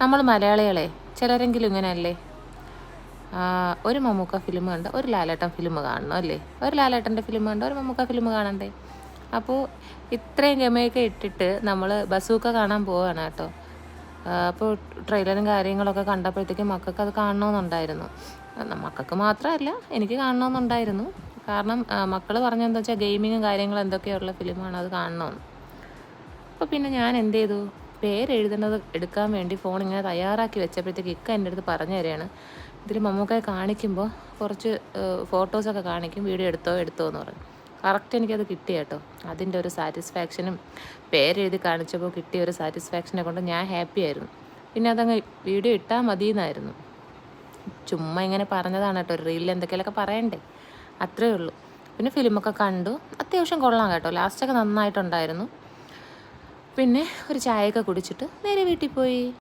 നമ്മൾ മലയാളികളെ ചിലരെങ്കിലും ഇങ്ങനെയല്ലേ, ഒരു മമ്മൂക്ക ഫിലിം കണ്ട് ഒരു ലാലേട്ടൻ ഫിലിം കാണണം അല്ലേ, ഒരു ലാലേട്ടൻ്റെ ഫിലിം കണ്ട് ഒരു മമ്മൂക്ക ഫിലിം കാണണ്ടേ. അപ്പോൾ ഇത്രയും ഗമയൊക്കെ ഇട്ടിട്ട് നമ്മൾ ബസൂക്ക കാണാൻ പോവുകയാണ് കേട്ടോ. അപ്പോൾ ട്രെയിലറും കാര്യങ്ങളൊക്കെ കണ്ടപ്പോഴത്തേക്കും മക്കൾക്ക് അത് കാണണമെന്നുണ്ടായിരുന്നു. മക്കൾക്ക് മാത്രമല്ല, എനിക്ക് കാണണമെന്നുണ്ടായിരുന്നു. കാരണം മക്കൾ പറഞ്ഞതെന്താ വെച്ചാൽ ഗെയിമിങ്ങും കാര്യങ്ങളും എന്തൊക്കെയുള്ള ഫിലിമാണ്, അത് കാണണമെന്ന്. അപ്പോൾ പിന്നെ ഞാൻ എന്ത് ചെയ്തു, പേരെഴുതുന്നത് എടുക്കാൻ വേണ്ടി ഫോൺ ഇങ്ങനെ തയ്യാറാക്കി വെച്ചപ്പോഴത്തേക്ക് ഇക്ക എൻ്റെ അടുത്ത് പറഞ്ഞു തരികയാണ്, ഇതിൽ മമ്മൂക്കയെ കാണിക്കുമ്പോൾ കുറച്ച് ഫോട്ടോസൊക്കെ കാണിക്കും, വീഡിയോ എടുത്തോ എന്ന് പറഞ്ഞു. കറക്റ്റ് എനിക്കത് കിട്ടി കേട്ടോ. അതിൻ്റെ ഒരു സാറ്റിസ്ഫാക്ഷനും പേരെഴുതി കാണിച്ചപ്പോൾ കിട്ടിയ ഒരു സാറ്റിസ്ഫാക്ഷനെ കൊണ്ട് ഞാൻ ഹാപ്പി ആയിരുന്നു. പിന്നെ അതങ്ങ് വീഡിയോ ഇട്ടാൽ മതിയെന്നായിരുന്നു. ചുമ്മാ ഇങ്ങനെ പറഞ്ഞതാണ് കേട്ടോ, ഒരു റീലിൽ എന്തൊക്കെയൊക്കെ പറയണ്ടേ, അത്രയേ ഉള്ളൂ. പിന്നെ ഫിലിമൊക്കെ കണ്ടു, അത്യാവശ്യം കൊള്ളാം കേട്ടോ, ലാസ്റ്റൊക്കെ നന്നായിട്ടുണ്ടായിരുന്നു. പിന്നെ ഒരു ചായയൊക്കെ കുടിച്ചിട്ട് നേരെ വീട്ടിൽ പോയി.